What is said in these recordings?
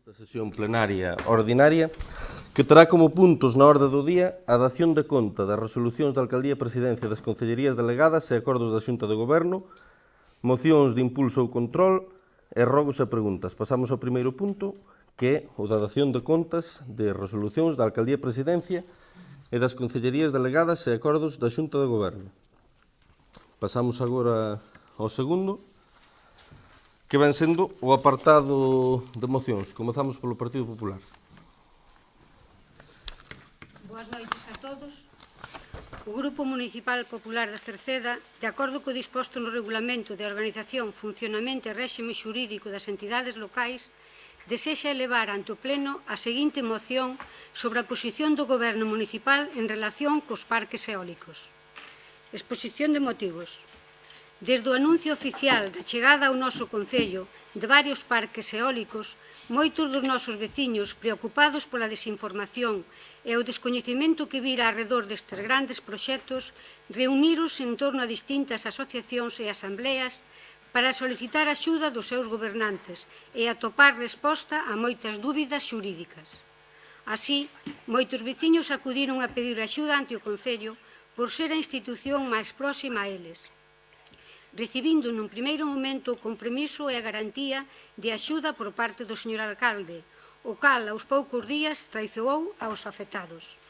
desta sesión plenaria ordinaria que terá como puntos na orde do día a dación de conta das resolucións da Alcaldía e Presidencia das Concellerías Delegadas e acordos da Xunta de Goberno, mocións de impulso ou control e rogos e preguntas. Pasamos ao primeiro punto, que é o da dación de contas de resolucións da Alcaldía e Presidencia e das Concellerías Delegadas e acordos da Xunta de Goberno. Pasamos agora ao segundo, que ven sendo o apartado de mocións. Comezamos polo Partido Popular. Boas noites a todos. O Grupo Municipal Popular de Cerceda, de acordo co disposto no Regulamento de Organización, Funcionamento e Réxime Xurídico das Entidades Locais, desexa elevar ante o Pleno a seguinte moción sobre a posición do Goberno Municipal en relación cos parques eólicos. Exposición de motivos. Desde o anuncio oficial da chegada ao noso Concello de varios parques eólicos, moitos dos nosos veciños, preocupados pola desinformación e o descoñecemento que vira arredor destes grandes proxectos, reuniros en torno a distintas asociacións e asambleas para solicitar axuda dos seus gobernantes e atopar resposta a moitas dúbidas xurídicas. Así, moitos veciños acudiron a pedir axuda ante o Concello por ser a institución máis próxima a eles, recibindo nun primeiro momento o compromiso e a garantía de axuda por parte do señor alcalde, o cal aos poucos días traizoou aos afectados.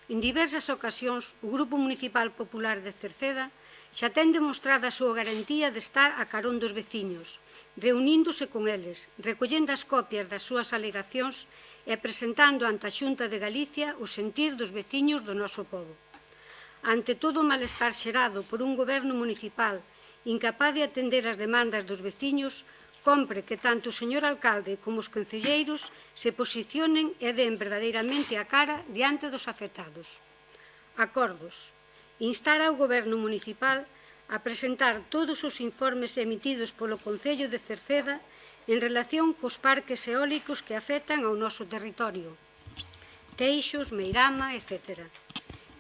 En diversas ocasións, o Grupo Municipal Popular de Cerceda xa ten demostrado a súa garantía de estar a carón dos veciños, reuníndose con eles, recollendo as copias das súas alegacións e presentando ante a Xunta de Galicia o sentir dos veciños do noso pobo. Ante todo o malestar xerado por un goberno municipal incapaz de atender as demandas dos veciños, compre que tanto o señor alcalde como os concelleiros se posicionen e den verdadeiramente a cara diante dos afectados. Acordos. Instar ao goberno municipal a presentar todos os informes emitidos polo Concello de Cerceda en relación cos parques eólicos que afectan ao noso territorio, Teixos, Meirama, etc.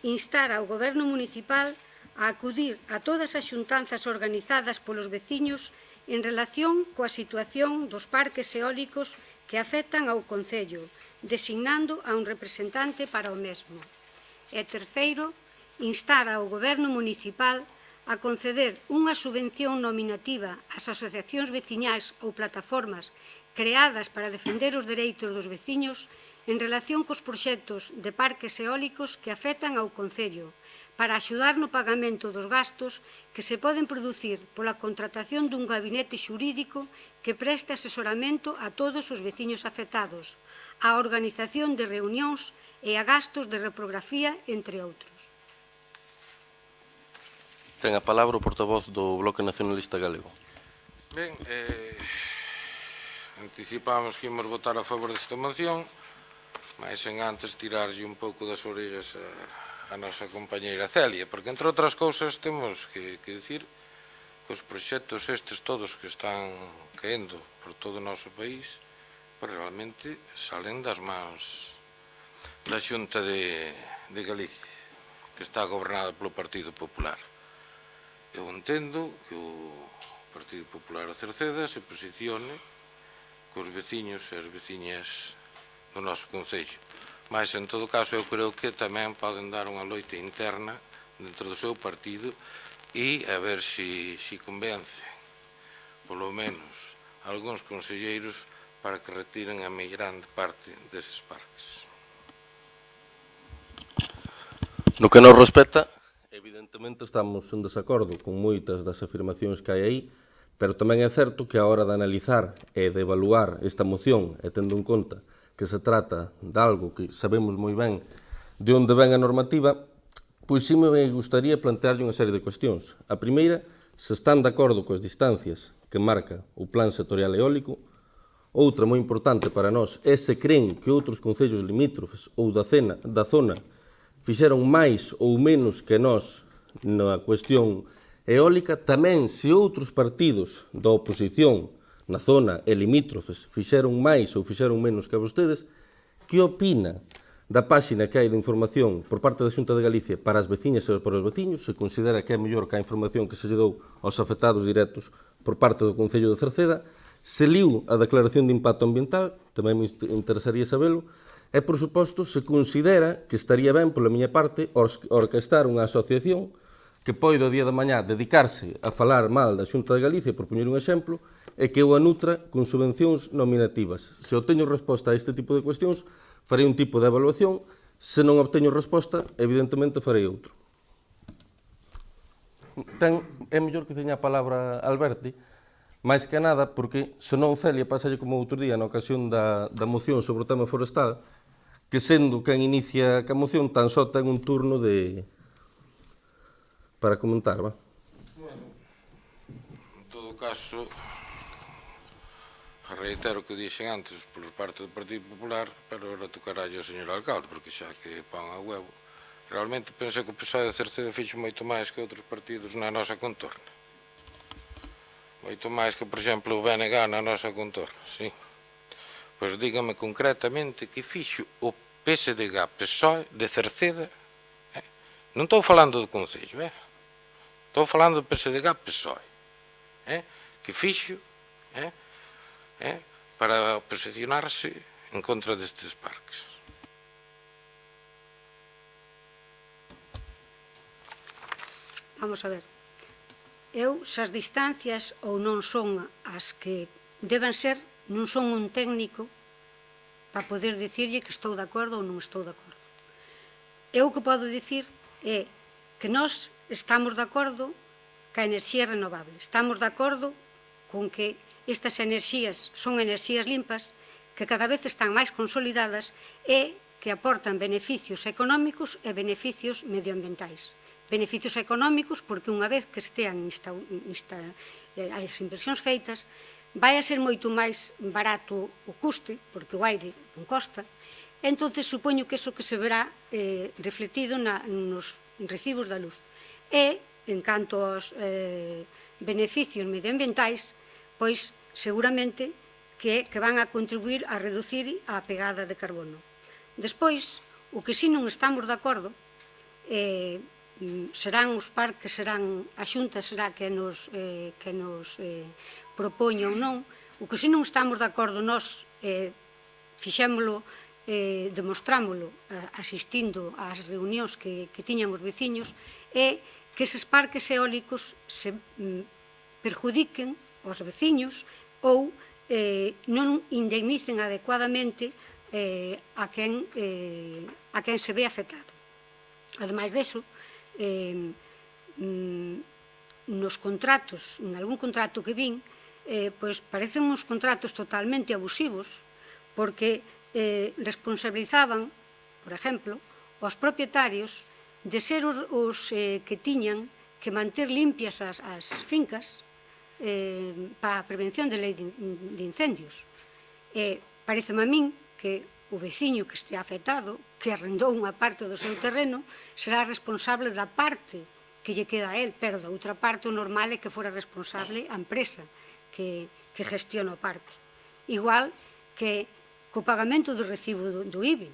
Instar ao goberno municipal a acudir a todas as xuntanzas organizadas polos veciños en relación coa situación dos parques eólicos que afectan ao Concello, designando a un representante para o mesmo. E terceiro, instar ao goberno municipal a conceder unha subvención nominativa ás asociacións veciñais ou plataformas creadas para defender os dereitos dos veciños en relación cos proxectos de parques eólicos que afectan ao Concello, para axudar no pagamento dos gastos que se poden producir pola contratación dun gabinete xurídico que preste asesoramento a todos os veciños afectados, a organización de reunións e a gastos de reprografía, entre outros. Ten a palabra o portavoz do Bloque Nacionalista Galego. Ben, anticipamos que íamos votar a favor desta moción, mas sen antes tirarlle un pouco das orellas a nosa compañeira Celia, porque, entre outras cousas, temos que dicir que os proxectos estes todos que están caendo por todo o noso país, pues realmente salen das mans da Xunta de Galicia, que está gobernada polo Partido Popular. Eu entendo que o Partido Popular de Cerceda se posicione cos veciños e as veciñas do noso Concello. Mas, en todo caso, eu creo que tamén poden dar unha loita interna dentro do seu partido e a ver se convencen, polo menos, algúns conselleiros para que retiren a grande parte deses parques. No que nos respecta, evidentemente estamos en desacordo con moitas das afirmacións que hai aí, pero tamén é certo que a hora de analizar e de evaluar esta moción e tendo en conta que se trata de algo que sabemos moi ben de onde ven a normativa, pois sí me gustaría plantearlle unha serie de cuestións. A primeira, se están de acordo coas distancias que marca o Plan Sectorial Eólico. Outra moi importante para nós é se creen que outros concellos limítrofes ou da zona fixeron máis ou menos que nós na cuestión eólica, tamén se outros partidos da oposición na zona e limítrofes fixeron máis ou fixeron menos que vostedes, que opina da páxina que hai de información por parte da Xunta de Galicia para as veciñas e para os veciños, se considera que é mellor que a información que se lle dou aos afectados directos por parte do Concello de Cerceda, se liu a declaración de impacto ambiental, tamén me interesaría sabelo, e, por suposto, se considera que estaría ben, pola miña parte, orquestar unha asociación que poida o día de mañá dedicarse a falar mal da Xunta de Galicia, por poñer un exemplo, e que eu a nutra con subvencións nominativas. Se obteño resposta a este tipo de cuestións, farei un tipo de evaluación. Se non obteño resposta, evidentemente farei outro. É mellor que teña a palabra Alberti, máis que nada, porque senón Celia pasalle como outro día na ocasión da moción sobre o tema forestal, que sendo quen inicia a moción tan só ten un turno para comentar, va? Bueno, en todo caso, reitero o que dixen antes por parte do Partido Popular, pero ahora tocará ao señor alcalde, porque xa que pan a huevo. Realmente pensei que o PSOE de Cerceda fixo moito máis que outros partidos na nosa contorna. Moito máis que, por exemplo, o BNG na nosa contorna, sí. Pois dígame concretamente que fixo o PSDG-PSOE de Cerceda. Non estou falando do Concello, estou falando do PSDG-PSOE. Que fixo para posicionarse en contra destes parques. Vamos a ver. Eu, se as distancias ou non son as que deben ser, non son un técnico para poder dicirlle que estou de acordo ou non estou de acordo. Eu o que podo dicir é que nós estamos de acordo ca enerxía renovable. Estamos de acordo con que estas enerxías son enerxías limpas, que cada vez están máis consolidadas e que aportan beneficios económicos e beneficios medioambientais. Beneficios económicos porque unha vez que estean as inversións feitas, vai a ser moito máis barato o custe, porque o aire non costa, entonces supoño que iso que se verá refletido nos recibos da luz. E, en canto aos beneficios medioambientais, pois seguramente que van a contribuir a reducir a pegada de carbono. Despois, o que si non estamos de acordo serán os parques, serán a Xunta, será que nos propoña ou non. O que si non estamos de acordo nós, fixémolo, demostrámolo asistindo ás reunións que tiñan os veciños, é que eses parques eólicos se perjudiquen aos veciños ou non indemnicen adecuadamente a quen se ve afectado. Ademais deso, nos contratos, en algún contrato que vin, pois parecen uns contratos totalmente abusivos, porque responsabilizaban, por exemplo, aos propietarios de ser os que tiñan que manter limpias as fincas para a prevención de lei de incendios. Pareceme a min que o veciño que estea afectado, que arrendou unha parte do seu terreno, será responsable da parte que lle queda a él, pero da outra parte o normal é que fora responsable a empresa que gestiona o parque. Igual que co pagamento do recibo do IBI.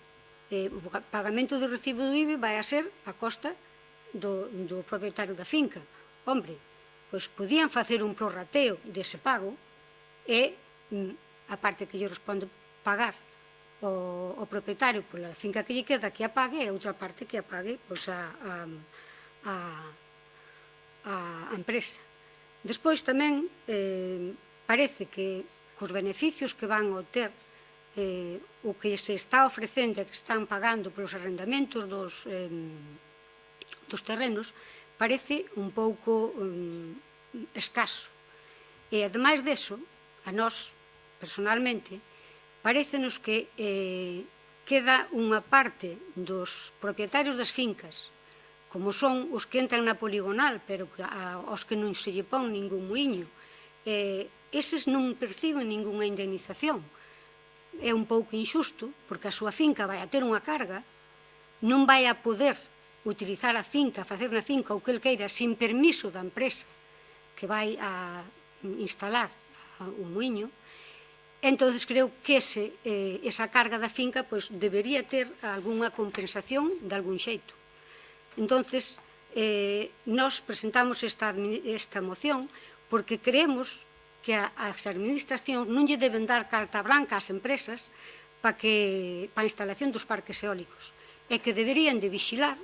O pagamento do recibo do IBI vai a ser a costa do propietario da finca. Hombre, pois podían facer un prorrateo dese pago e a parte que lle responde pagar o propietario pola finca que lle queda que a pague e a outra parte que a pague a empresa. Despois tamén parece que cos beneficios que van a obter o que se está ofrecendo e que están pagando polos arrendamentos dos terrenos parece un pouco escaso. E ademais deso, a nós, personalmente, parécenos que queda unha parte dos propietarios das fincas, como son os que entran na poligonal, pero aos que non se lle pon ningún muiño, eses non perciben ningunha indemnización. É un pouco injusto, porque a súa finca vai a ter unha carga, non vai a poder utilizar a finca, facer na finca o que el queira, sin permiso da empresa que vai a instalar un muiño. Entonces creo que esa carga da finca debería ter algunha compensación de algún xeito. Entonces, nós presentamos esta moción porque creemos que as administracións non lle deben dar carta branca ás empresas para a instalación dos parques eólicos, e que deberían de vixilar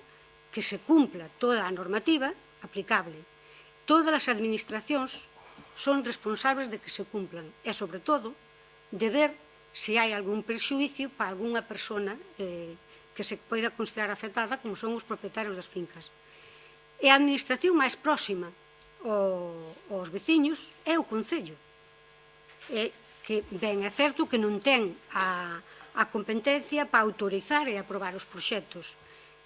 que se cumpla toda a normativa aplicable. Todas as administracións son responsables de que se cumplan e, sobre todo, de ver se hai algún perxuízo para algunha persona que se poida considerar afectada, como son os propietarios das fincas. E a administración máis próxima aos veciños é o Concello, que ben é certo que non ten a competencia para autorizar e aprobar os proxectos,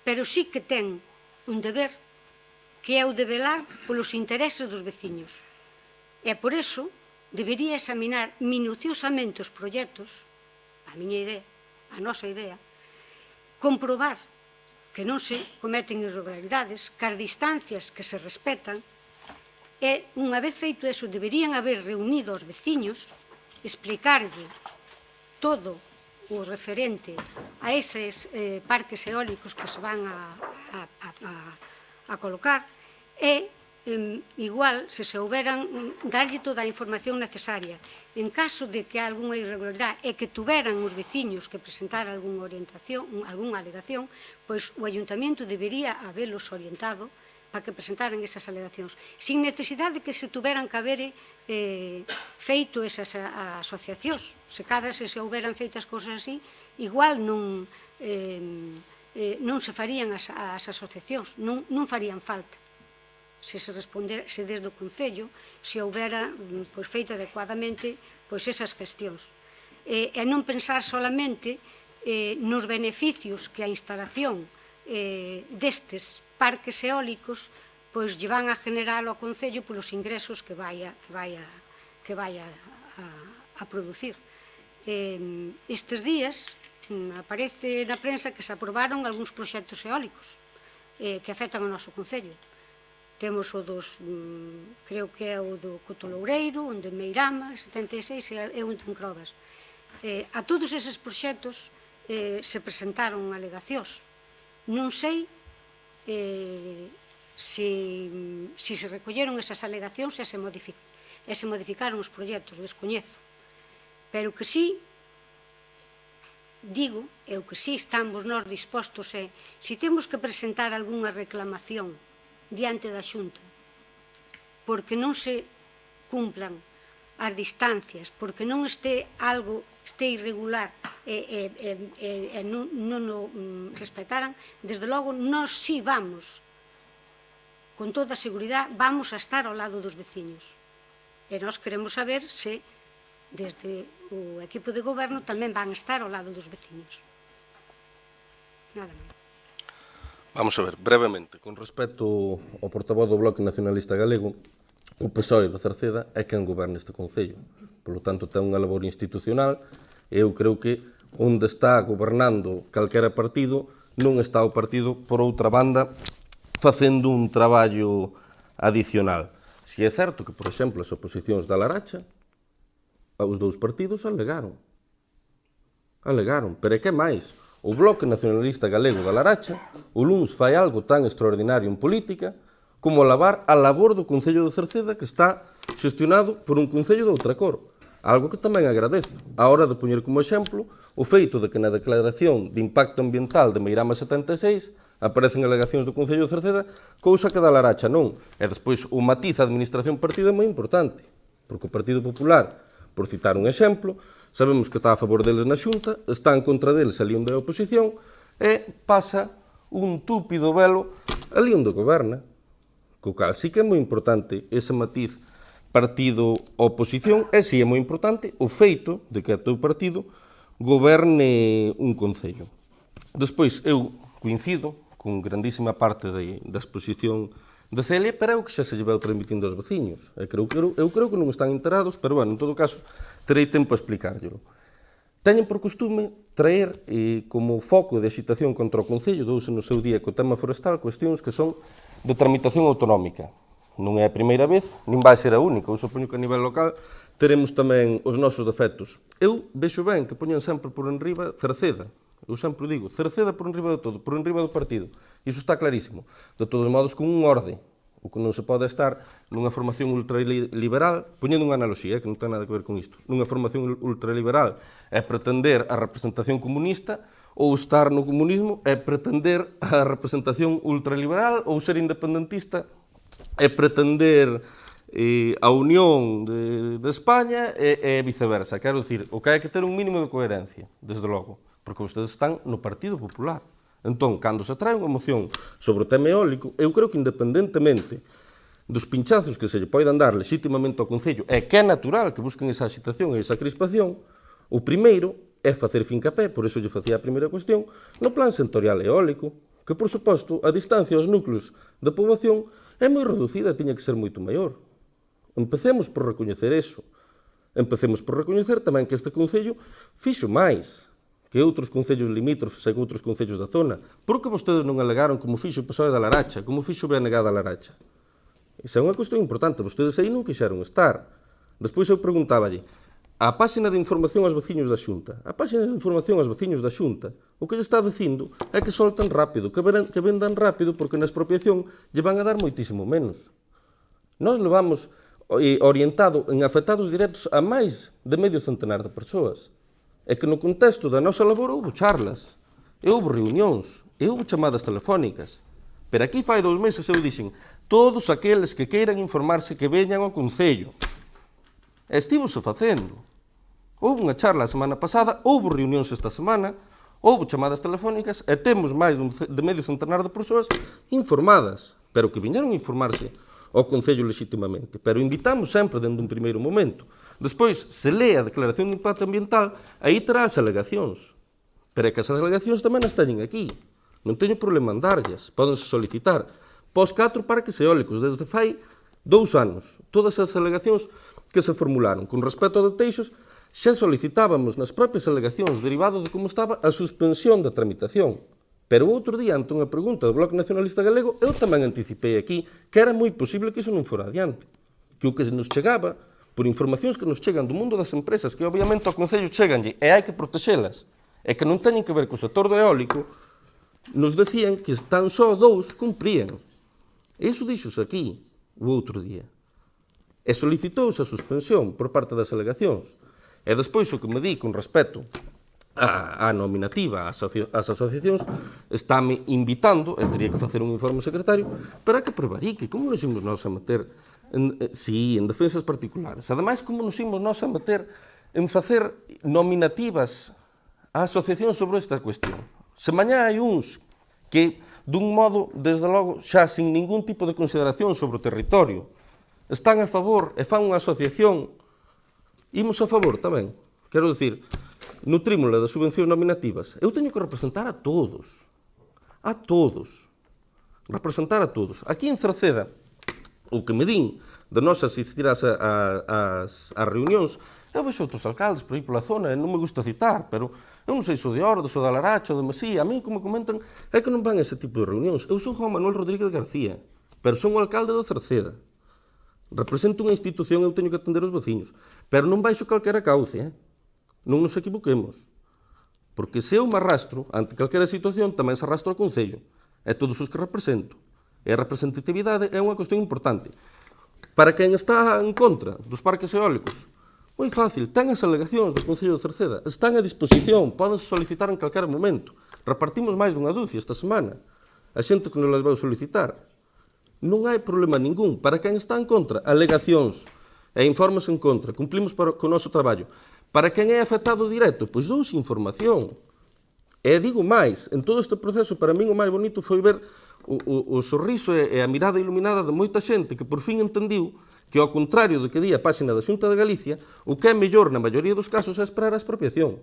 pero sí que ten un deber que é o de velar polos intereses dos veciños. E por iso debería examinar minuciosamente os proxectos, a miña idea, a nosa idea, comprobar que non se cometen irregularidades, que as distancias que se respetan, e, unha vez feito eso, deberían haber reunido aos veciños, explicarlle todo o referente a eses parques eólicos que se van a colocar, e igual, se souberan, darlle toda a información necesaria. En caso de que há algunha irregularidade e que tuveran os veciños que presentar algunha orientación, algunha alegación, pois o Ayuntamiento debería habelos orientado para que presentaran esas alegacións, sin necesidade de que se tuveran que haber feito esas asociacións. Se cada se houberan feito as cousas así, igual non se farían as asociacións, non farían falta. Se desde o Concello se houbera feito adecuadamente esas gestións. E non pensar solamente nos beneficios que a instalación destes parques eólicos lle van a generar ao Concello polos ingresos que vai a producir. Estes días aparece na prensa que se aprobaron algúns proxectos eólicos que afectan ao noso Concello. Temos o dos, creo que é o do Cotoloureiro, onde Meirama, 76, e o de Encrobas. A todos eses proxectos se presentaron alegacións. Non sei se se recolleron esas alegacións e se modificaron os proxectos, descoñezo. Pero que sí, digo, e o que sí estamos nós dispostos é, se temos que presentar algunha reclamación diante da Xunta, porque non se cumplan as distancias, porque non este irregular e non o respetaran, desde logo, nós sí vamos, con toda a seguridade, vamos a estar ao lado dos veciños. E nós queremos saber se, desde o equipo de goberno, tamén van a estar ao lado dos veciños. Nada máis. Vamos a ver, brevemente, con respecto ao portavoz do Bloque Nacionalista Galego, o PSOE da Cerceda é quen goberna este Concello. Por lo tanto, ten unha labor institucional e eu creo que onde está gobernando calquera partido non está o partido, por outra banda, facendo un traballo adicional. Si é certo que, por exemplo, as oposicións da Laracha, os dous partidos alegaron, pero é que máis? O Bloque Nacionalista Galego da Laracha, o luns fai algo tan extraordinario en política como alabar a labor do Concello de Cerceda, que está xestionado por un Concello de outra cor. Algo que tamén agradezo. A hora de poñer como exemplo o feito de que na declaración de impacto ambiental de Meirama 76 aparecen alegacións do Concello de Cerceda, cousa que da Laracha non. E despois o matiz a administración partido é moi importante, porque o Partido Popular, por citar un exemplo, sabemos que está a favor deles na Xunta, está en contra deles ali onde é a oposición, e pasa un túpido velo ali onde goberna. Co cal sí que é moi importante ese matiz partido-oposición, e sí é moi importante o feito de que o teu partido goberne un concello. Despois, eu coincido con grandísima parte da exposición de Celia, pero é o que xa se lle veu transmitindo aos veciños. Eu creo que non están enterados, pero, bueno, en todo caso, terei tempo a explicárllelo. Teñen por costume traer como foco de agitación contra o Concello, douse no seu día co tema forestal, cuestións que son de tramitación autonómica. Non é a primeira vez, nin vai ser a única. Eu supoño que a nivel local teremos tamén os nosos defectos. Eu vexo ben que poñan sempre por enriba Cerceda. Eu sempre digo, Cerceda por enriba de todo, por enriba do partido. Iso está clarísimo. De todos modos, con un orde. O que non se pode estar nunha formación ultraliberal, poñendo unha analoxía, que non ten nada que ver con isto, nunha formación ultraliberal é pretender a representación comunista, ou estar no comunismo é pretender a representación ultraliberal, ou ser independentista é pretender a unión de España e viceversa. Quero dicir, o que hai que ter un mínimo de coherencia, desde logo, porque vostedes están no Partido Popular. Entón, cando se trae unha moción sobre o tema eólico, eu creo que independentemente dos pinchazos que se lle poidan dar legitimamente ao Concello, e que é natural que busquen esa agitación e esa crispación, o primeiro é facer fincapé, por iso lle facía a primeira cuestión, no plan sectorial eólico, que, por suposto, a distancia aos núcleos da poboación é moi reducida e tiña que ser moito maior. Empecemos por recoñecer eso. Empecemos por recoñecer tamén que este Concello fixo máis que outros concellos limítrofes e que outros concellos da zona. Por que vostedes non alegaron como fixo o PSOE da Laracha, como fixo o BNG da Laracha? Esa é unha cuestión importante, vostedes aí non quixeron estar. Despois eu preguntáballe, a páxina de información aos veciños da Xunta. A páxina de información aos veciños da Xunta, o que lle está dicindo é que soltan rápido, que vendan rápido, porque na expropiación lle van a dar moitísimo menos. Nós levamos orientado en afectados directos a máis de medio centenar de persoas. É que no contexto da nosa labor houve charlas, e houve reunións, e houve chamadas telefónicas. Pero aquí fai 2 meses eu dixen, todos aqueles que queiran informarse que veñan ao Concello. E estivose facendo. Houve unha charla a semana pasada, houve reunións esta semana, houve chamadas telefónicas, e temos máis de medio centenar de persoas informadas, pero que viñeron a informarse ao Concello legitimamente. Pero invitamos sempre dende un primeiro momento. Despois, se lee a declaración de impacto ambiental, aí terá as alegacións. Pero é que as alegacións tamén as teñen aquí. Non teño problema en darllas. Pódense solicitar pós 4 parques eólicos desde fai 2 anos. Todas as alegacións que se formularon. Con respecto a Teixos, xa solicitábamos nas propias alegacións, derivado de como estaba a suspensión da tramitación. Pero outro día, ante unha pregunta do Bloque Nacionalista Galego, eu tamén anticipei aquí que era moi posible que iso non fora adiante. Que o que nos chegaba, por informacións que nos chegan do mundo das empresas, que obviamente ao Concello cheganlle e hai que protexelas, e que non teñen que ver co sector do eólico, nos decían que tan só 2 cumprían. Iso dixose aquí o outro día. E solicitouse a suspensión por parte das alegacións. E despois o que me di con respecto a nominativa ás asociacións estáme invitando, e teria que facer un informe secretario, para que prevarique. Como nos imos nós a meter en defensas particulares? Ademais, como nos imos nós a meter en facer nominativas a asociacións sobre esta cuestión? Se mañá hai uns que, dun modo, desde logo, xa sin ningún tipo de consideración sobre o territorio, están a favor e fan unha asociación, imos a favor tamén. Quero dicir, nutrímola das subvencións nominativas. Eu teño que representar a todos. A todos. Representar a todos. Aquí en Cerceda, o que me din de nós asistir ás reunións, eu vexo outros alcaldes por aí pola zona, e non me gusta citar, pero eu non sei se o de Ordo, se o da Laracha, o de Mesía, a mí, como comentan, é que non van a ese tipo de reunións. Eu son Juan Manuel Rodríguez García, pero son o alcalde da Cerceda. Represento unha institución e eu teño que atender os veciños. Pero non baixo calquera cauce, Non nos equivoquemos. Porque se eu me arrastro ante calquera situación, tamén se arrastro ao Concello. E todos os que represento. E a representatividade é unha cuestión importante. Para quen está en contra dos parques eólicos, moi fácil, ten as alegacións do Concello de Cerceda, están a disposición, podense solicitar en calquera momento. Repartimos máis dunha dúcia esta semana. A xente que nos las vai solicitar. Non hai problema ningún. Para quen está en contra, alegacións e informes en contra. Cumplimos co noso traballo. Para quen é afectado directo, pois dous información. E digo máis, en todo este proceso, para min o máis bonito foi ver o sorriso e a mirada iluminada de moita xente que por fin entendiu que, ao contrario do que di a páxina da Xunta de Galicia, o que é mellor na maioría dos casos é esperar a expropiación.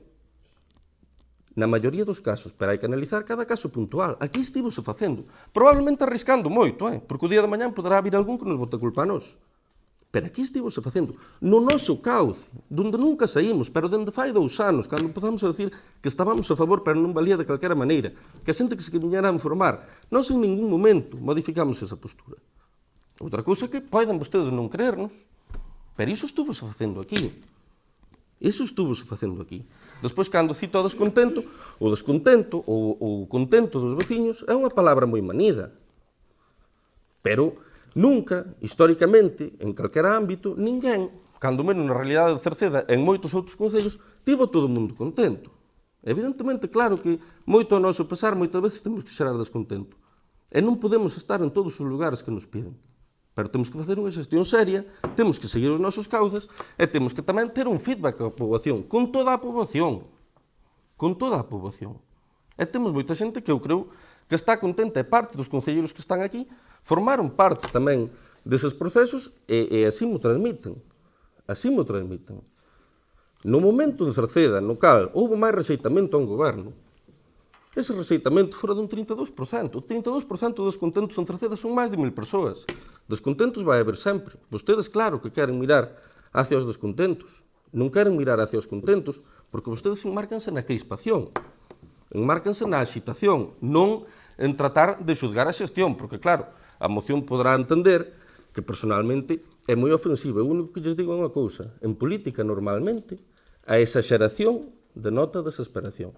Na maioría dos casos, pero hai que analizar cada caso puntual. Aquí estivose facendo, probablemente arriscando moito, porque o día de mañán poderá vir algún que nos bote culpa a nós. Pero aquí estivose facendo, no noso cauce, donde nunca saímos, pero dende fai 2 anos, cando empezamos a decir que estábamos a favor, pero non valía de calquera maneira, que a xente que se viñera a informar, nós en ningún momento modificamos esa postura. Outra cousa que poden vostedes non creernos, pero iso estuvose facendo aquí. Iso estuvose facendo aquí. Despois, cando cito o descontento, o contento dos veciños é unha palabra moi manida. Pero Nunca, históricamente, en calquera ámbito, ninguén, cando menos na realidade de Cerceda, en moitos outros concellos, tivo todo o mundo contento. Evidentemente, claro que moito ao noso pesar, moitas veces temos que xerar descontento. E non podemos estar en todos os lugares que nos piden. Pero temos que facer unha xestión seria, temos que seguir os nosos cauces e temos que tamén ter un feedback á poboación, con toda a poboación. Con toda a poboación. E temos moita xente que eu creo que está contenta, e parte dos concelleiros que están aquí formaron parte tamén deses procesos e así mo transmiten. Así mo transmiten. No momento de Cerceda, no cal houve máis rexeitamento a un goberno, ese rexeitamento fora dun 32%. O 32% dos contentos en Cerceda son máis de 1000 persoas. Descontentos vai haber sempre. Vostedes, claro, que queren mirar hacia os descontentos. Non queren mirar hacia os contentos, porque vostedes enmárcanse na crispación, enmárcanse na agitación, non en tratar de xudgar a xestión, porque, claro, a moción poderá entender que, personalmente, é moi ofensiva. O único que lles digo é unha cousa. En política, normalmente, a exageración denota desesperación.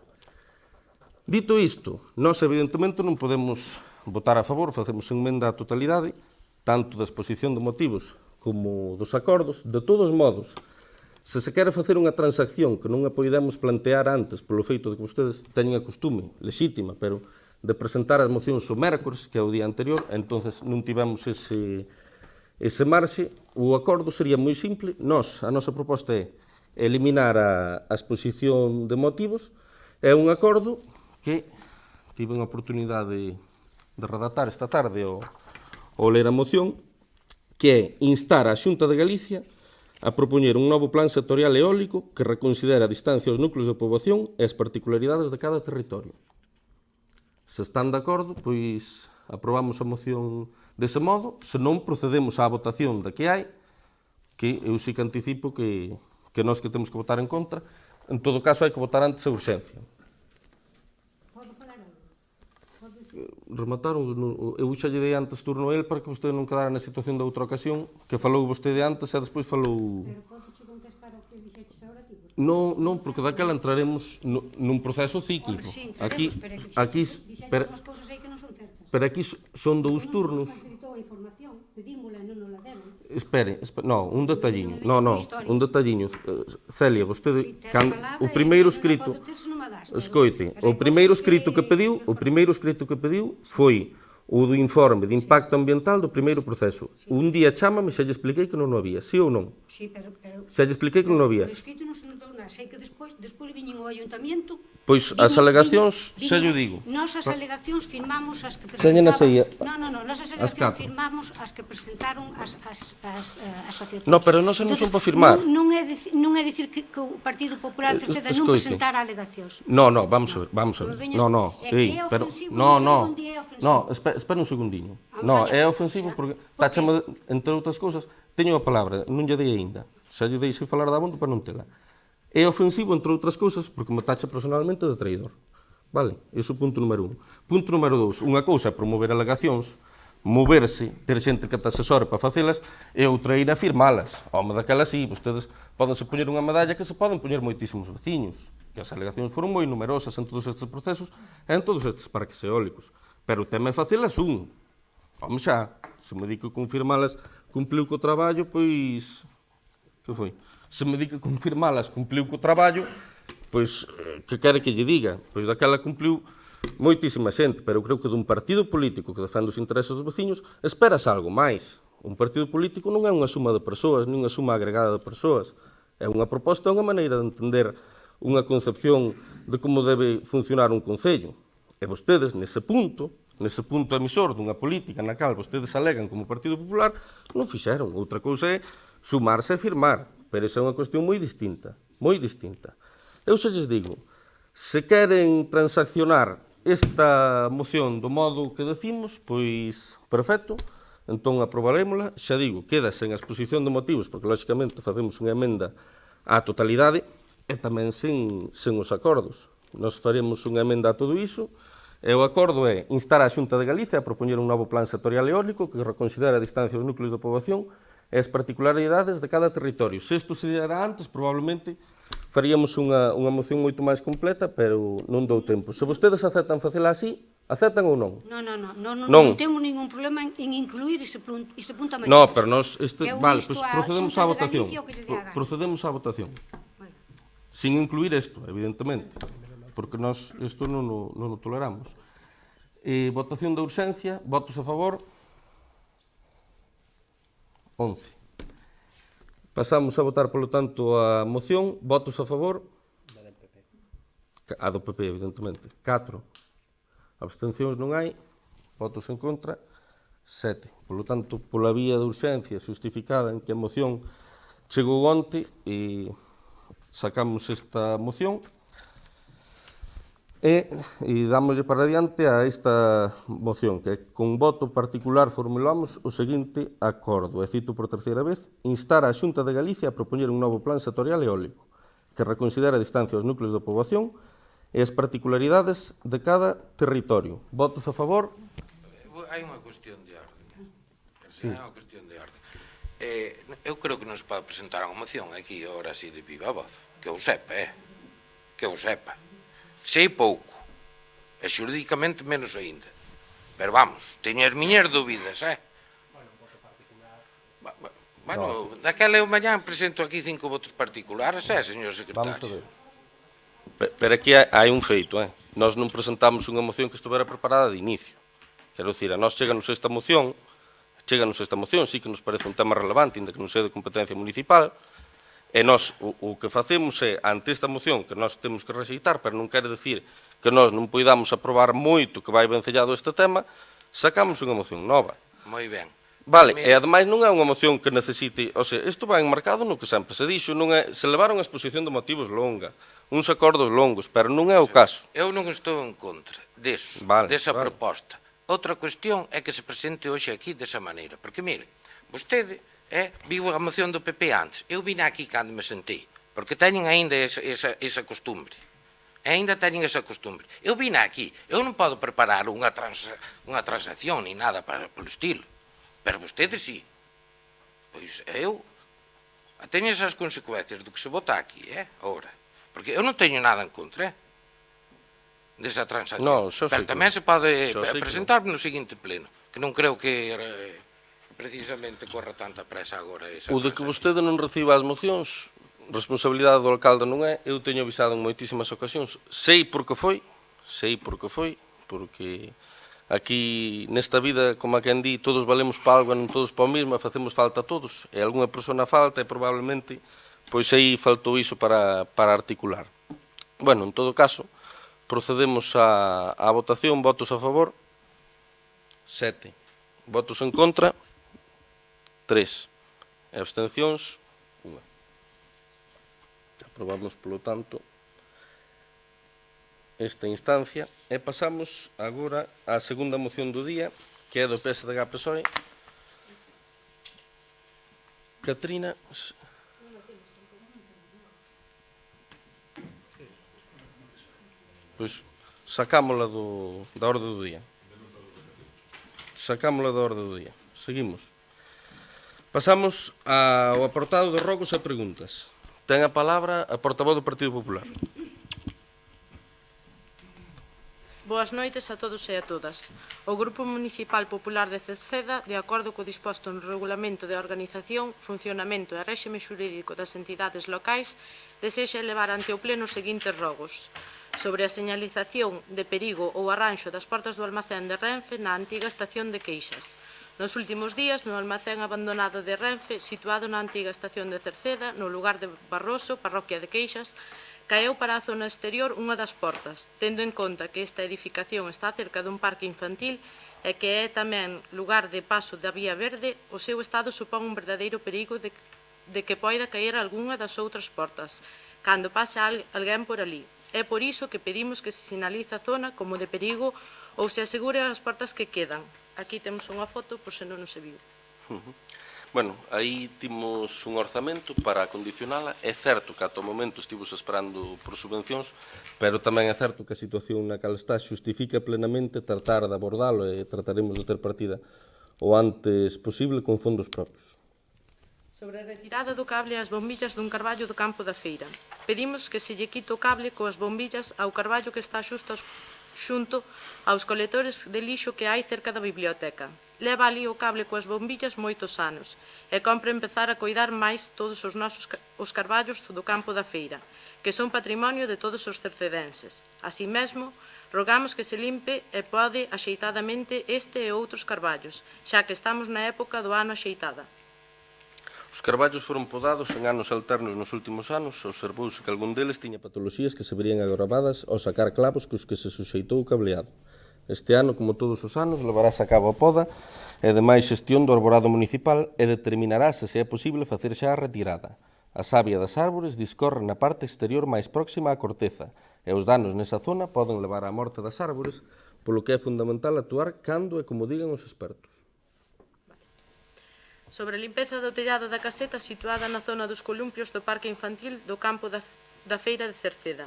Dito isto, nós evidentemente non podemos votar a favor, facemos emenda á totalidade, tanto da exposición de motivos como dos acordos. De todos modos, se se quere facer unha transacción que non a poidemos plantear antes polo feito de que vostedes teñen a costume, lexítima, pero de presentar as mocións o mércores, que é o día anterior, entonces non tivemos ese marxe, o acordo sería moi simple. A nosa proposta é eliminar a exposición de motivos. É un acordo que tive a oportunidade de redactar esta tarde ao ler a moción, que é instar a Xunta de Galicia a propoñer un novo plan sectorial eólico que reconsidera a distancia aos núcleos de poboación e as particularidades de cada territorio. Se están de acordo, pois aprobamos a moción dese modo. Se non, procedemos á votación da que hai, que eu sí que anticipo que nós que temos que votar en contra. En todo caso, hai que votar antes a urxencia. Remataron, eu xa lle dei antes turno a ele para que vostede non quedara na situación da outra ocasión, que falou vostede antes e despois falou... Pero podes contestar ao que dixeches agora ti? Non, porque daquela entraremos nun proceso cíclico. Aquí son dous turnos. Espere, un detalliño. Un detalliño. Celia, vostede, o primeiro escrito... Escoite, o primeiro escrito que pediu foi o do informe de impacto ambiental do primeiro proceso. Un día chámame e xa lle expliquei que non o había, sí ou non? Sí, pero... Xa lle expliquei que non o había. Por escrito non se notou nada, sei que despois viñen ao ayuntamento... Pois as alegacións, xa lle digo. Nós as alegacións firmamos as que Teñen presentaban... aí. Nós as alegacións firmamos as que presentaron as asociacións. No, pero non son para firmar. Non é dicir que o Partido Popular de Cerceda non presentara alegacións. No, vamos a ver. No, pero... No, espera un segundiño. No, é ofensivo porque, táchame, entre outras cousas, teño a palabra, non lle dei aínda. Xa lle dei se falar da abondo para non tela. É ofensivo, entre outras cousas, porque me tacha personalmente de traidor. Vale? Iso é punto número 1. Punto número 2. Unha cousa é promover alegacións, moverse, ter xente que te asesore para facelas, e outra ir a firmalas. Home, daquela sí, vostedes podense poñer unha medalla que se poden poñer moitísimos veciños, que as alegacións foron moi numerosas en todos estes procesos e en todos estes parques eólicos. Pero o tema é facelas un. Home, xa, se me di que confirmalas cumpliu co traballo, pois... Que foi? Se me di que confirmalas cumpliu co traballo, pois, que quere que lle diga? Pois daquela cumpliu moitísima xente, pero creo que dun partido político que defende os intereses dos veciños, esperas algo máis. Un partido político non é unha suma de persoas, nin unha suma agregada de persoas. É unha proposta, é unha maneira de entender unha concepción de como debe funcionar un concello. E vostedes, nese punto emisor dunha política na cal vostedes alegan como Partido Popular, non fixeron. Outra cousa é sumarse e firmar, pero esa é unha cuestión moi distinta, moi distinta. Eu xa lles digo, se queren transaccionar esta moción do modo que decimos, pois, perfecto, entón aprobarémola. Xa digo, queda sen a exposición de motivos, porque, lóxicamente, facemos unha emenda á totalidade e tamén sen os acordos. Nos faremos unha emenda a todo iso, e o acordo é instar a Xunta de Galicia a propoñer un novo plan sectorial eólico que reconsidera a distancia aos núcleos de poboación e as particularidades de cada territorio. Se isto se dera antes, probablemente faríamos unha moción moito máis completa, pero non dou tempo. Se vostedes aceptan facela así, Aceptan ou non? Non temos ningún problema en incluir ese punto a No, pero nós... Vale, isto pois a procedemos Xunta á de votación. Galicia o que lle dé a gana. Procedemos á votación. Sin incluir isto, evidentemente, porque nós isto non o toleramos. Votación de urxencia, votos a favor, 11. Pasamos a votar, polo tanto, a moción, votos a favor, a do PP, evidentemente, 4. Abstencións non hai, votos en contra, 7. Polo tanto, pola vía de urxencia justificada en que a moción chegou onte e sacamos esta moción e dámoslle para adiante a esta moción, que con voto particular formulamos o seguinte acordo, e cito por terceira vez, instar a Xunta de Galicia a propoñer un novo plan sectorial eólico que reconsidere a distancia aos núcleos de poboación e as particularidades de cada territorio. Votos a favor? Hai unha cuestión de orde. Hai unha cuestión de orde. Eu creo que non se pode presentar unha moción aquí, ahora así de viva voz. Que eu sepa, que eu sepa. Sei pouco. E xurídicamente menos aínda. Pero vamos, teño as miñas dúbidas, Bueno, daquela eu mañán presento aquí 5 votos particulares, señor secretario? Vamos a ver. Pero aquí hai un feito, Nós non presentamos unha moción que estuvera preparada de inicio. Quero dicir, a nós cheganos esta moción, sí que nos parece un tema relevante, ainda que non sea de competencia municipal, e nós o que facemos é, ante esta moción, que nós temos que rexeitar, pero non quere dicir que nós non poidamos aprobar moito que vai vencellado este tema, sacamos unha moción nova. Moi ben. Vale, e ademais non é unha moción que necesite, o sea, isto vai enmarcado no que sempre se dixo, non é, se levaron a exposición de motivos longa, uns acordos longos, pero non é o caso. Eu non estou en contra deso, desa proposta. Outra cuestión é que se presente hoxe aquí desa maneira, porque, mire, vostede viu a moción do PP antes, eu vine aquí cando me sentei, porque teñen aínda esa costumbre. Ainda teñen esa costumbre. Eu vine aquí, eu non podo preparar unha transacción ni nada polo estilo. Pero vostedes sí. Pois eu teño esas consecuencias do que se vota aquí, ahora. Porque eu non teño nada en contra, desa transacción. No, pero tamén se pode presentar no seguinte pleno, que non creo que precisamente corra tanta presa agora esa transacción. O de que vostede non reciba as mocións, responsabilidade do alcalde non é, eu teño avisado en moitísimas ocasións. Sei por que foi, porque aquí, nesta vida, como a quen di, todos valemos para algo, non todos para o mesmo, facemos falta a todos. E algunha persona falta e probablemente, pois aí faltou iso para articular. Bueno, en todo caso, procedemos á votación, votos a favor, 7. Votos en contra, 3. E abstencións, 1. Aprobamos, polo tanto, esta instancia e pasamos agora á segunda moción do día, que é do PSDG-PSOE. Catrina. Pois sacámola da orde do día. Seguimos. Pasamos ao apartado de rogos e preguntas. Ten a palabra a portavoz do Partido Popular. Boas noites a todos e a todas. O Grupo Municipal Popular de Cerceda, de acordo co disposto no Regulamento de Organización, Funcionamento e Réxime Xurídico das Entidades Locais, desexa elevar ante o Pleno os seguintes rogos. Sobre a señalización de perigo ou arranxo das portas do almacén de Renfe na antiga estación de Queixas. Nos últimos días, no almacén abandonado de Renfe, situado na antiga estación de Cerceda, no lugar de Barroso, parroquia de Queixas, caeu para a zona exterior unha das portas, tendo en conta que esta edificación está cerca dun parque infantil e que é tamén lugar de paso da vía verde, o seu estado supón un verdadeiro perigo de que poida caer algunha das outras portas, cando pase alguén por ali. É por iso que pedimos que se sinaliza a zona como de perigo ou se asegure as portas que quedan. Aquí temos unha foto, por se non se viu. Bueno, aí timos un orzamento para acondicionala. É certo que ata o momento estivos esperando por subvencións, pero tamén é certo que a situación na cal está xustifica plenamente tratar de abordalo e trataremos de ter partida o antes posible con fondos propios. Sobre a retirada do cable ás bombillas dun carballo do campo da feira. Pedimos que se lle quite o cable coas bombillas ao carballo que está xusto xunto aos colectores de lixo que hai cerca da biblioteca. Leva ali o cable coas bombillas moitos anos e compre empezar a coidar máis todos os nosos carballos do campo da feira, que son patrimonio de todos os cercedenses. Así mesmo, rogamos que se limpe e pode axeitadamente este e outros carballos, xa que estamos na época do ano axeitada. Os carballos foron podados en anos alternos nos últimos anos, observouse que algún deles tiña patoloxías que se verían agravadas ao sacar clavos cos que se suxeitou o cableado. Este ano, como todos os anos, levarase a cabo a poda e demais xestión do arborado municipal e determinarase se é posible facer xa a retirada. A savia das árbores discorre na parte exterior máis próxima á corteza e os danos nesa zona poden levar á morte das árbores, polo que é fundamental actuar cando e como digan os expertos. Sobre a limpeza do tellado da caseta situada na zona dos columpios do Parque Infantil do campo da Feira de Cerceda.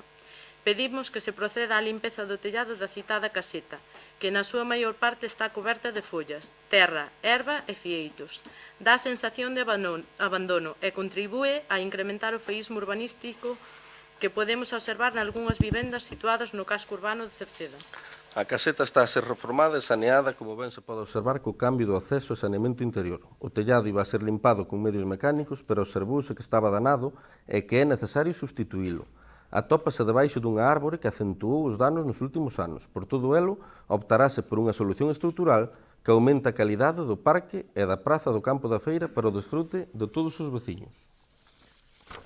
Pedimos que se proceda á limpeza do tellado da citada caseta, que na súa maior parte está coberta de follas, terra, erva e fieitos. Dá a sensación de abandono e contribúe a incrementar o feísmo urbanístico que podemos observar nalgúnas vivendas situadas no casco urbano de Cerceda. A caseta está a ser reformada e saneada, como ben se pode observar, co cambio do acceso e saneamento interior. O tellado iba a ser limpado con medios mecánicos, pero observouse que estaba danado e que é necesario sustituílo. Atópase debaixo dunha árbore que acentuou os danos nos últimos anos. Por todo elo, optarase por unha solución estrutural que aumenta a calidade do parque e da praza do campo da feira para o desfrute de todos os veciños.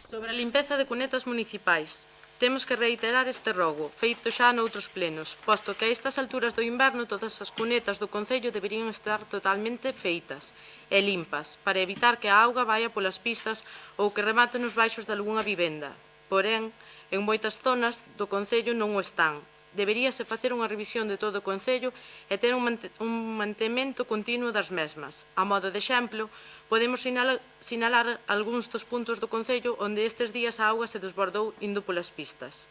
Sobre a limpeza de cunetas municipais, temos que reiterar este rogo, feito xa noutros plenos, posto que a estas alturas do inverno todas as cunetas do Concello deberían estar totalmente feitas e limpas, para evitar que a auga vaia polas pistas ou que remate nos baixos de algunha vivenda. Porén, en moitas zonas do Concello non o están. Deberíase facer unha revisión de todo o Concello e ter un mantemento continuo das mesmas. A modo de exemplo, podemos sinalar algúns dos puntos do Concello onde estes días a auga se desbordou indo polas pistas.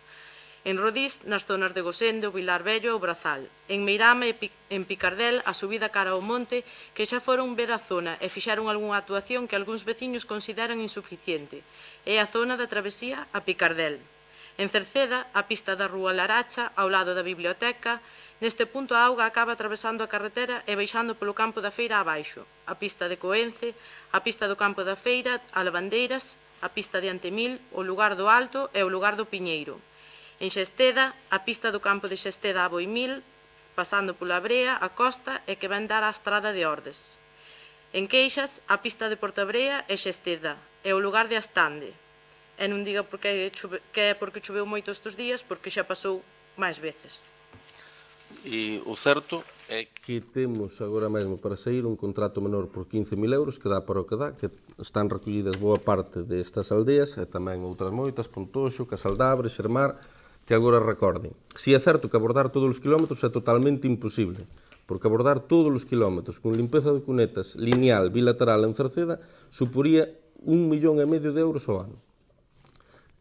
En Rodís, nas zonas de Gosende, o Vilar Vello e o Brazal. En Meirama e en Picardel, a subida cara ao monte, que xa foron ver a zona e fixeron algunha actuación que algúns veciños consideran insuficiente. É a zona da travesía a Picardel. En Cerceda, a pista da Rúa Laracha, ao lado da biblioteca, neste punto a auga acaba atravesando a carretera e baixando polo campo da feira abaixo. A pista de Coence, a pista do campo da feira, a Lavandeiras, a pista de Antemil, o lugar do Alto e o lugar do Piñeiro. En Xesteda, a pista do campo de Xesteda a Boimil, pasando pola Brea, a Costa e que ven dar á estrada de Ordes. En Queixas, a pista de Portabrea e Xesteda, e o lugar de Astande. E non diga que é porque choveu moito estes días, porque xa pasou máis veces. E o certo é que temos agora mesmo para sair un contrato menor por 15.000 euros, que dá para o que dá, que están recollidas boa parte destas aldeas, e tamén outras moitas, Pontoxo, Casaldabre, Xermar, que agora recorden. Si é certo que abordar todos os kilómetros é totalmente imposible, porque abordar todos os kilómetros con limpeza de cunetas lineal bilateral en Cerceda suporía 1,5 millón de euros ao ano.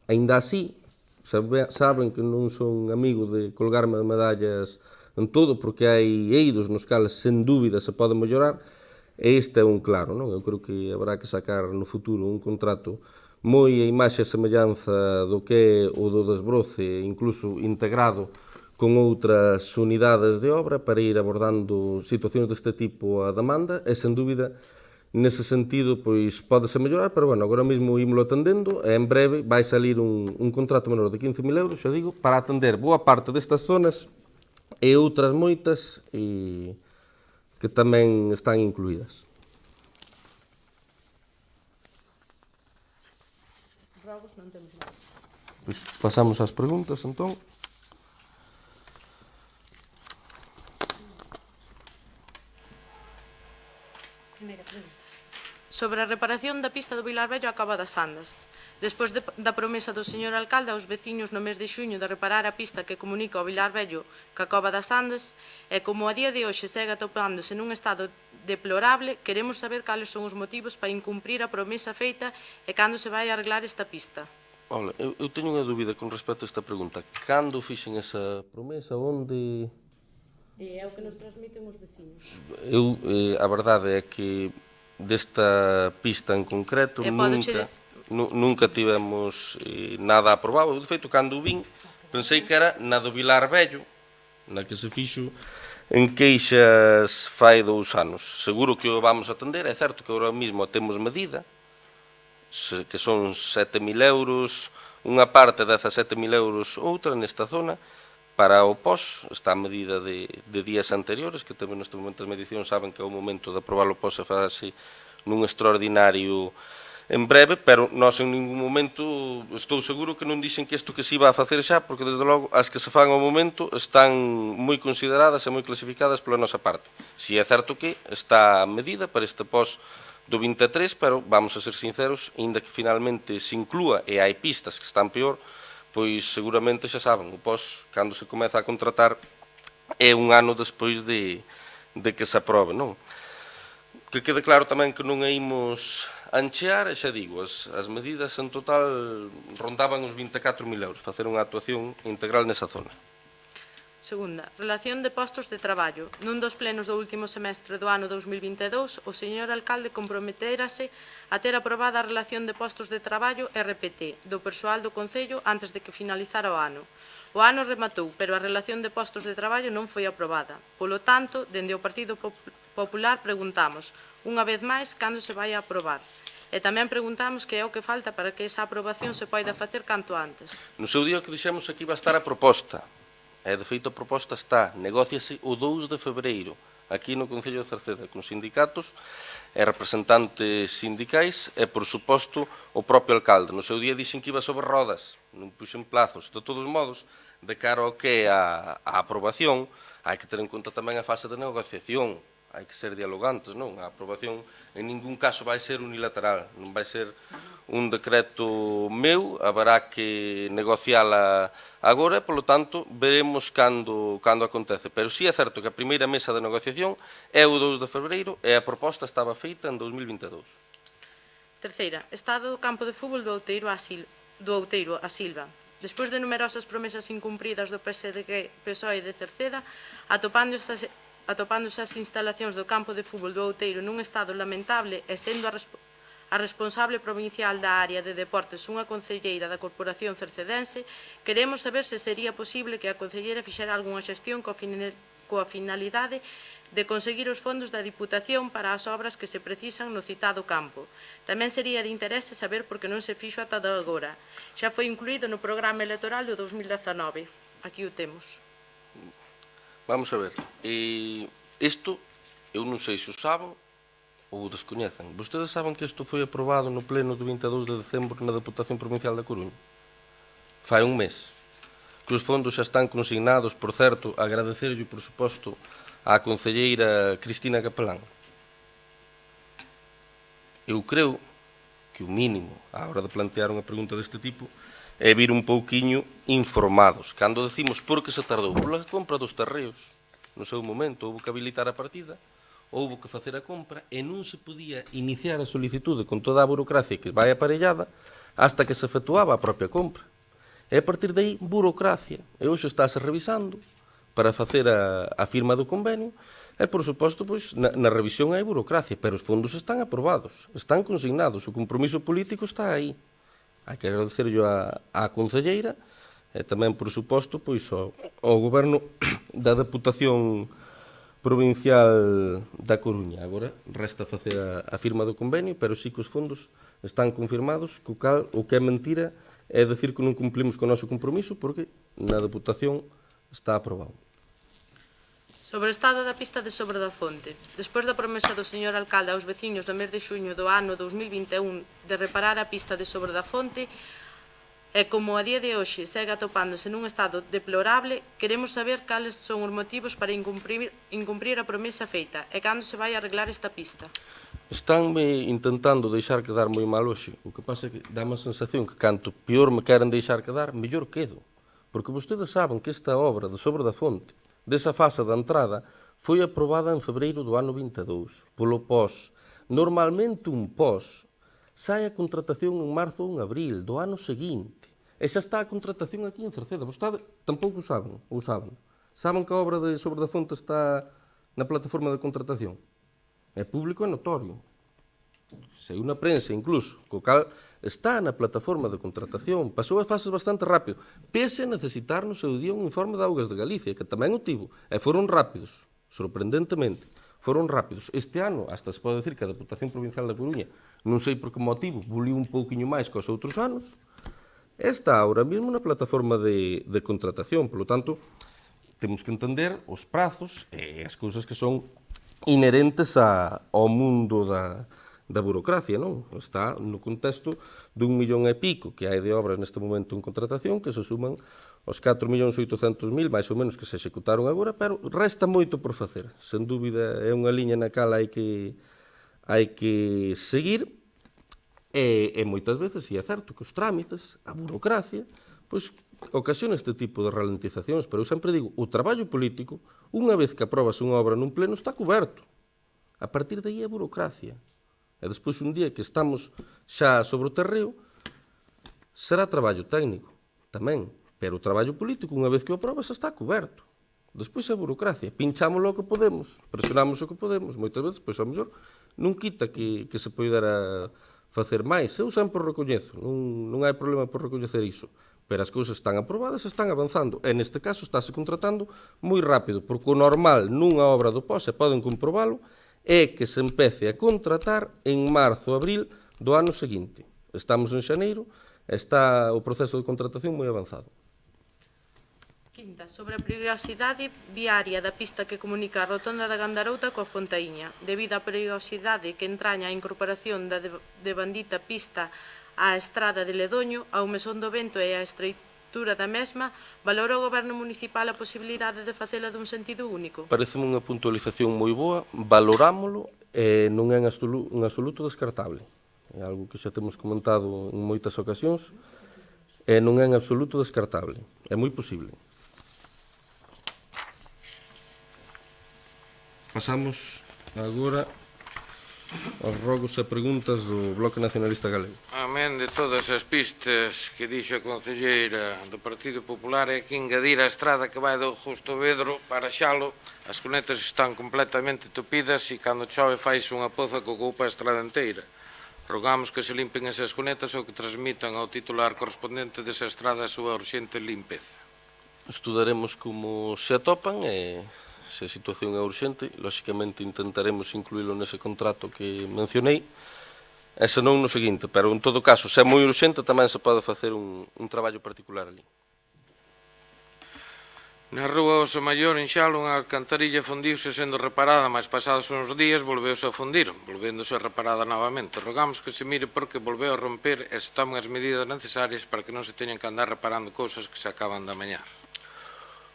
Aínda así, saben que non son amigo de colgarme de medallas en todo, porque hai eidos nos cales, sen dúbida, se pode mellorar, e este é un claro, non? Eu creo que habrá que sacar no futuro un contrato moi a imaxe e semellanza do que é o do desbroce, incluso integrado con outras unidades de obra para ir abordando situacións deste tipo a demanda, e sen dúbida, nese sentido, pois, pódese mellorar, pero, bueno, agora mesmo ímolo atendendo, e en breve vai salir un contrato menor de 15.000 euros, xa digo, para atender boa parte destas zonas e outras moitas que tamén están incluídas. Pois pasamos ás preguntas, entón. Primeira pregunta. Sobre a reparación da pista do Vilar Vello a Cova das Andas. Despois da promesa do señor alcalde aos veciños no mes de xuño de reparar a pista que comunica o Vilar Vello ca Cova das Andas, e como a día de hoxe segue atopándose nun estado deplorable, queremos saber cales son os motivos para incumprir a promesa feita e cando se vai arreglar esta pista. Ola, eu teño unha dúbida con respecto a esta pregunta. Cando fixen esa promesa? Onde? É o que nos transmiten os veciños. Eu, a verdade é que desta pista en concreto nunca tivemos nada aprobado. De feito, cando vin, pensei que era na do Vilar Vello, na que se fixo en queixas fai 2 anos. Seguro que o vamos atender, é certo que agora mesmo temos medida, que son 7.000 euros, unha parte 17.000 euros outra nesta zona, para o POS, está a medida de días anteriores, que tamén neste momento as medicións saben que é o momento de aprobar o POS e fase nun extraordinario en breve, pero nós en ningún momento estou seguro que non dixen que isto que se iba a facer xa, porque desde logo as que se fan ao momento están moi consideradas e moi clasificadas pola nosa parte. Si é certo que está a medida para este POS do 23, pero vamos a ser sinceros, ainda que finalmente se inclúa e hai pistas que están peor, pois seguramente xa saben, o POS, cando se comeza a contratar, é un ano despois de que se aprobe, non? Que quede claro tamén que non a imos anchear, e xa digo, as medidas en total rondaban os 24.000 euros, facer unha actuación integral nesa zona. Segunda, relación de postos de traballo. Nun dos plenos do último semestre do ano 2022, o señor alcalde comprometérase a ter aprobada a relación de postos de traballo RPT do persoal do Concello antes de que finalizara o ano. O ano rematou, pero a relación de postos de traballo non foi aprobada. Polo tanto, dende o Partido Popular preguntamos, unha vez máis, cando se vai a aprobar. E tamén preguntamos que é o que falta para que esa aprobación se poida facer canto antes. No seu día que dixemos que iba a estar a proposta, e de feito a proposta está, negóciase o 2 de febreiro, aquí no Concello de Cerceda, con sindicatos e representantes sindicais e, por suposto, o propio alcalde. No seu día dixen que iba sobre rodas, non puxen plazos. De todos modos, de cara ao que é a aprobación, hai que ter en conta tamén a fase de negociación, hai que ser dialogantes, non? A aprobación en ningún caso vai ser unilateral, non vai ser un decreto meu, haberá que negociala agora, e, polo tanto, veremos cando acontece. Pero sí é certo que a primeira mesa de negociación é o 2 de febreiro e a proposta estaba feita en 2022. Terceira, estado do campo de fútbol do Outeiro a Silva. Despois de numerosas promesas incumpridas do PSDG, PSOE de Cerceda, atopándose as instalacións do campo de fútbol do Outeiro nun estado lamentable e sendo a responsable provincial da área de deportes unha concelleira da Corporación Cercedense, queremos saber se sería posible que a concelleira fixera algunha xestión coa finalidade de conseguir os fondos da Diputación para as obras que se precisan no citado campo. Tamén sería de interese saber por que non se fixo ata agora. Xa foi incluído no programa electoral do 2019. Aquí o temos. Vamos a ver, isto, eu non sei se o saben ou o descoñecen. Vostedes saben que isto foi aprobado no pleno do 22 de decembro na Deputación Provincial da Coruña? Fai un mes. Que os fondos xa están consignados, por certo, agradecerlle, por suposto, á concelleira Cristina Capelán. Eu creo que o mínimo, á hora de plantear unha pregunta deste tipo, é vir un pouquiño informados. Cando decimos por que se tardou, pola compra dos terreos, no seu momento, houve que habilitar a partida, houve que facer a compra e non se podía iniciar a solicitude con toda a burocracia que vai aparellada hasta que se efectuaba a propia compra. E a partir de aí, burocracia. E hoxe estáse revisando para facer a firma do convenio e, por suposto, pois, na revisión hai burocracia, pero os fondos están aprobados, están consignados, o compromiso político está aí. Hai que agradecerlo á concelleira e tamén, por suposto, pois, ao goberno da Deputación Provincial da Coruña. Agora resta facer a firma do convenio, pero sí que os fondos están confirmados, co cal o que é mentira é decir que non cumplimos co noso compromiso, porque na Deputación está aprobado. Sobre o estado da pista de Sobre da Fonte. Despois da promesa do señor alcalde aos veciños do mes de xuño do ano 2021 de reparar a pista de Sobre da Fonte, e como a día de hoxe segue atopándose nun estado deplorable, queremos saber cales son os motivos para incumprir a promesa feita e cando se vai arreglar esta pista. Estánme intentando deixar quedar moi mal hoxe. O que pasa é que dá má sensación que canto peor me queren deixar quedar, mellor quedo. Porque vostedes saben que esta obra de Sobre da Fonte, desa fase da entrada, foi aprobada en febreiro do ano 22, polo POS. Normalmente un POS sai a contratación en marzo ou en abril do ano seguinte. E xa está a contratación aquí en Cerceda. Vostedes tampouco saben, ou saben. Saben que a obra de Sobre da Fonte está na plataforma de contratación? É público e notorio. saiu na prensa incluso, co cal está na plataforma de contratación, pasou a fases bastante rápido, pese a necesitar no seu día un informe de Augas de Galicia, que tamén o tivo, e foron rápidos, sorprendentemente, foron rápidos. Este ano, hasta se pode decir que a Deputación Provincial da Coruña, non sei por que motivo, buliu un pouquiño máis que os outros anos, está ahora mesmo na plataforma de contratación, polo tanto, temos que entender os prazos e as cousas que son inherentes ao mundo da burocracia, non? Está no contexto dun millón e pico que hai de obras neste momento en contratación, que se suman os 4.800.000, máis ou menos, que se executaron agora, pero resta moito por facer. Sen dúbida, é unha liña na cal hai que seguir, e moitas veces, e é certo, que os trámites, a burocracia, pois, ocasiona este tipo de ralentizacións, pero eu sempre digo, o traballo político, unha vez que aprobas unha obra nun pleno, está coberto. A partir de aí é burocracia. E despois, un día que estamos xa sobre o terreo, será traballo técnico, tamén, pero o traballo político, unha vez que o aprobas, está coberto. Despois é burocracia. Pinchámoslo o que podemos, presionamos o que podemos, moitas veces, pois, ao mellor, non quita que se poidera facer máis. Eu sempre o recoñezo, non hai problema por recoñecer iso. Pero as cousas están aprobadas e están avanzando. E neste caso estáse contratando moi rápido, porque o normal nunha obra do POS, e poden comprobalo, é que se empece a contratar en marzo, abril do ano seguinte. Estamos en xaneiro e está o proceso de contratación moi avanzado. Quinta, sobre a perigosidade viaria da pista que comunica a rotonda da Gandarouta coa Fontaíña. Debido á perigosidade que entraña a incorporación da devandita pista á estrada de Ledoño, ao mesón do vento e á estreitura da mesma, valora o Goberno Municipal a posibilidade de facela dun sentido único? Pareceme unha puntualización moi boa, valorámolo e non é en absoluto descartable. É algo que xa temos comentado en moitas ocasións e non é en absoluto descartable. É moi posible. Pasamos agora aos rogos e preguntas do Bloque Nacionalista Galego. Amén de todas as pistas que dixo a concelleira do Partido Popular, é que engadir a estrada que vai do Justo Vedro para Xalo, as cunetas están completamente topidas e cando chove faise unha poza que ocupa a estrada inteira. Rogamos que se limpen esas cunetas ou que transmitan ao titular correspondente desa estrada a súa urxente limpeza. Estudaremos como se atopan e se a situación é urxente, lóxicamente intentaremos incluílo nese contrato que mencionei, e senón no seguinte, pero en todo caso, se é moi urxente, tamén se pode facer un traballo particular ali. Na rúa Oso Maior, en Xalo, unha alcantarilla fundiuse sendo reparada, mas pasados uns días volveuse a fundir, volvéndose reparada novamente. Rogamos que se mire por que volveu a romper e se tomen as medidas necesarias para que non se teñan que andar reparando cousas que se acaban de amañar.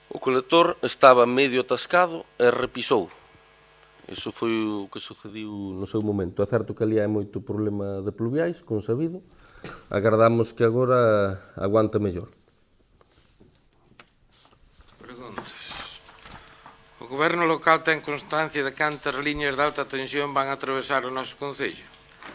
O colector estaba medio atascado e repisou. Iso foi o que sucediu no seu momento. É certo que ali hai moito problema de pluviais, consabido. Agardamos que agora aguante mellor. Preguntas. O Goberno local ten constancia de cantas liñas de alta tensión van a atravesar o noso concello?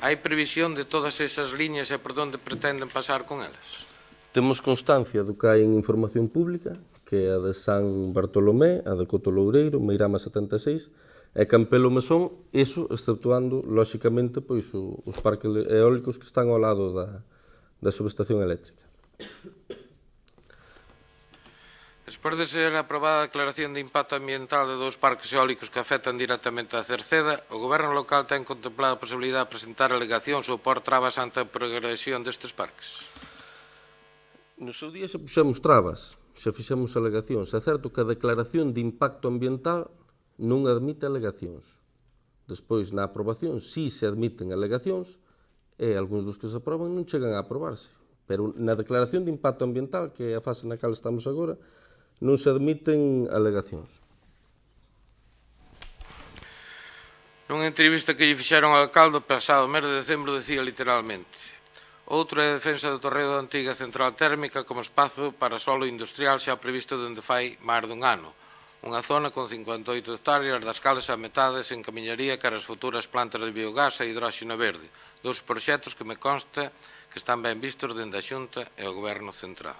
Hai previsión de todas esas liñas e por onde pretenden pasar con elas? Temos constancia do que hai en información pública, que é a de San Bartolomé, a de Coto Loureiro, Meirama 76, e Campelo Mesón, iso exceptuando, lóxicamente, pois, os parques eólicos que están ao lado da subestación eléctrica. Despois de ser aprobada a declaración de impacto ambiental de dous parques eólicos que afectan directamente a Cerceda, o Goberno local ten contemplado a posibilidade de presentar alegacións ou por trabas ante a progresión destes parques? No seu día xa puxemos trabas, xa fixemos alegacións. É certo que a declaración de impacto ambiental non admite alegacións. Despois, na aprobación, si se admiten alegacións, e algúns dos que se aproban non chegan a aprobarse. Pero na declaración de impacto ambiental, que é a fase na cal estamos agora, non se admiten alegacións. Nunha entrevista que lle fixeron ao alcalde o pasado mes de decembro, decía literalmente: outro é a defensa do torreo da antiga central térmica como espazo para solo industrial xa previsto dende fai máis dun ano. Unha zona con 58 hectáreas das cales a metade se encamiñaría cara as futuras plantas de biogás e hidróxeno verde. Dous proxectos que me consta que están ben vistos dende a Xunta e o Goberno Central.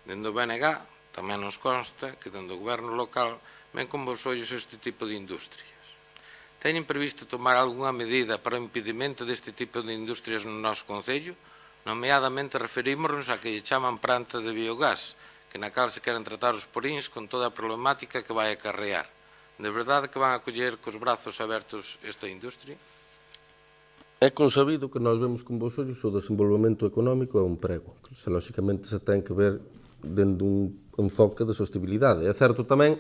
Dende o BNG tamén nos consta que dende o Goberno local ven con bons ollos este tipo de industrias. teñen previsto tomar algunha medida para o impedimento deste tipo de industrias no noso Concello? Nomeadamente referímonos a que lle chaman planta de biogás, que na cal se queren tratar os poríns con toda a problemática que vai acarrear. De verdade que van a coller cos brazos abertos esta industria? É consabido que nós vemos con bons ollos o desenvolvemento económico e o emprego, que lóxicamente se ten que ver dentro dun enfoque de sostenibilidade. É certo tamén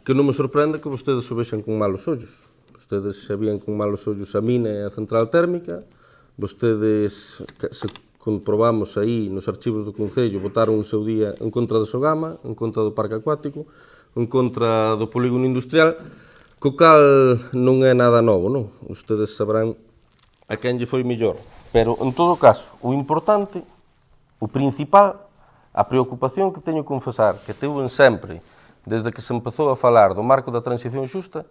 que non me sorprende que vostedes o vexan con malos ollos. Vostedes se vían con malos ollos a mina e a central térmica, vostedes, se comprobamos aí nos archivos do Concello, votaron o seu día en contra da Sogama, en contra do parque acuático, en contra do polígono industrial, co cal non é nada novo, non? Vostedes sabrán a quen lle foi mellor. Pero, en todo caso, o importante, o principal, a preocupación que teño que confesar, que tiven sempre, desde que se empezou a falar do marco da transición xusta,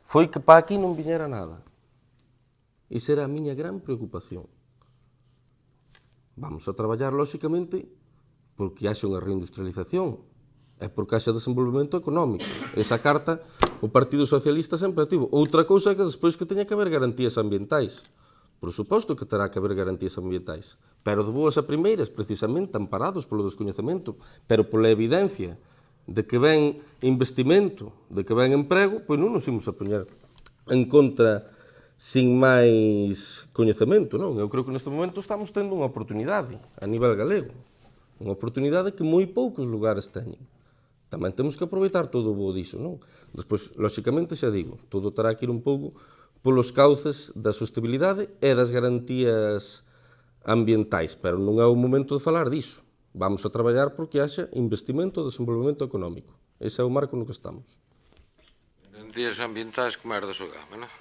foi que para aquí non viñera nada. Esa era a miña gran preocupación. Vamos a traballar, lóxicamente, porque haxa unha reindustrialización e porque haxa desenvolvemento económico. Esa carta o Partido Socialista sempre a tivo. Outra cousa é que despois que teña que haber garantías ambientais. Por suposto que terá que haber garantías ambientais, pero de boas a primeiras, precisamente, amparados polo descoñecemento, pero pola evidencia de que ven investimento, de que ven emprego, pois non nos imos a poñer en contra sin máis coñecemento, non? Eu creo que neste momento estamos tendo unha oportunidade a nivel galego, unha oportunidade que moi poucos lugares teñen. Tamén temos que aproveitar todo o bo diso, non? Despois, lóxicamente, xa digo, todo terá que ir un pouco polos cauces da sostenibilidade e das garantías ambientais, pero non é o momento de falar diso. Vamos a traballar porque haxa investimento e desenvolvemento económico. Ese é o marco no que estamos. Garantías ambientais como era da Sogama, non?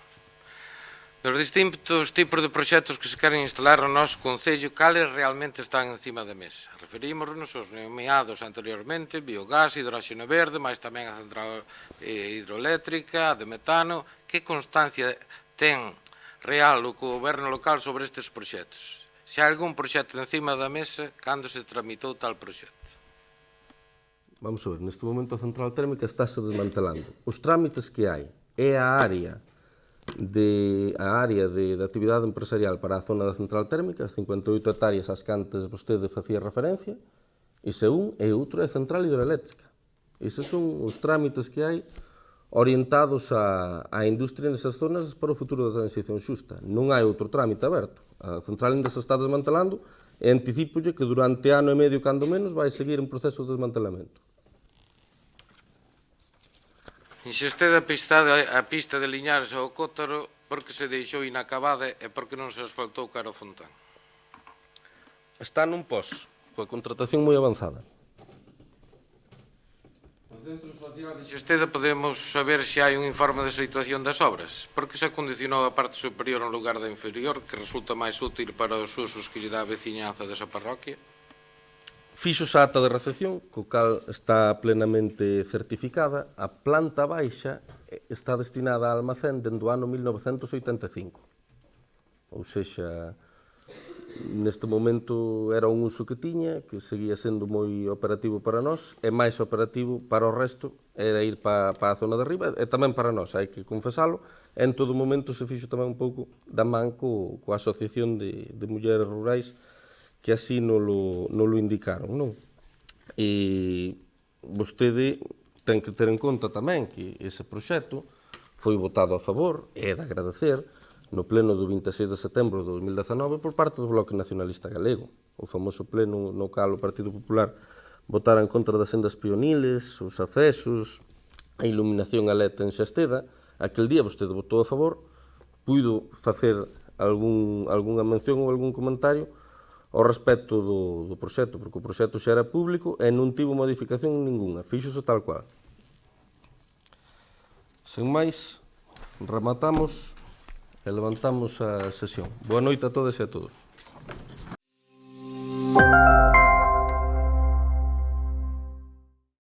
Dos distintos tipos de proxectos que se queren instalar no noso Concello, cales realmente están encima da mesa? Referímonos aos nomeados anteriormente, biogás, hidróxeno verde, máis tamén a central hidroeléctrica, a de metano. Que constancia ten real o goberno local sobre estes proxectos? Se hai algún proxecto encima da mesa, cando se tramitou tal proxecto? Vamos a ver, neste momento a central térmica estáse desmantelando. Os trámites que hai é a área de actividade empresarial para a zona da central térmica, as 58 hectáreas ás que antes vostede facía referencia, ese un e outro é a central hidroeléctrica. Eses son os trámites que hai orientados á industria nesas zonas para o futuro da transición xusta. Non hai outro trámite aberto. A central ainda se está desmantelando e anticipolle que durante ano e medio, cando menos, vai seguir en proceso de desmantelamento. Insistede a pista de Liñares ao Cótaro porque se deixou inacabada e porque non se asfaltou cara ao Fontán. Está nun pos, coa contratación moi avanzada. No Centro Social de Xesteda podemos saber se hai un informe de situación das obras. Por que se acondicionou a parte superior en lugar da inferior, que resulta máis útil para os usos que lle dá a veciñanza desa parroquia? Fixos a ata de recepción, co cal está plenamente certificada. A planta baixa está destinada a almacén dende o ano 1985. Ou sexa, neste momento era un uso que tiña, que seguía sendo moi operativo para nós, e máis operativo para o resto, era ir para a zona de arriba, e tamén para nós, hai que confesalo. En todo momento se fixo tamén un pouco da man coa Asociación de Mulleres Rurais, que así nolo indicaron, non? E vostede ten que ter en conta tamén que ese proxecto foi votado a favor, e é de agradecer, no pleno do 26 de setembro de 2019 por parte do Bloque Nacionalista Galego, o famoso pleno no cal o Partido Popular votara en contra das sendas peoniles, os accesos, a iluminación a LED en Xesteda. Aquel día vostede votou a favor, puido facer algunha mención ou algún comentario ao respecto do proxecto, porque o proxecto xa era público e non tivo modificación ningunha, fíxose tal cual. Sen máis, rematamos e levantamos a sesión. Boa noite a todas e a todos.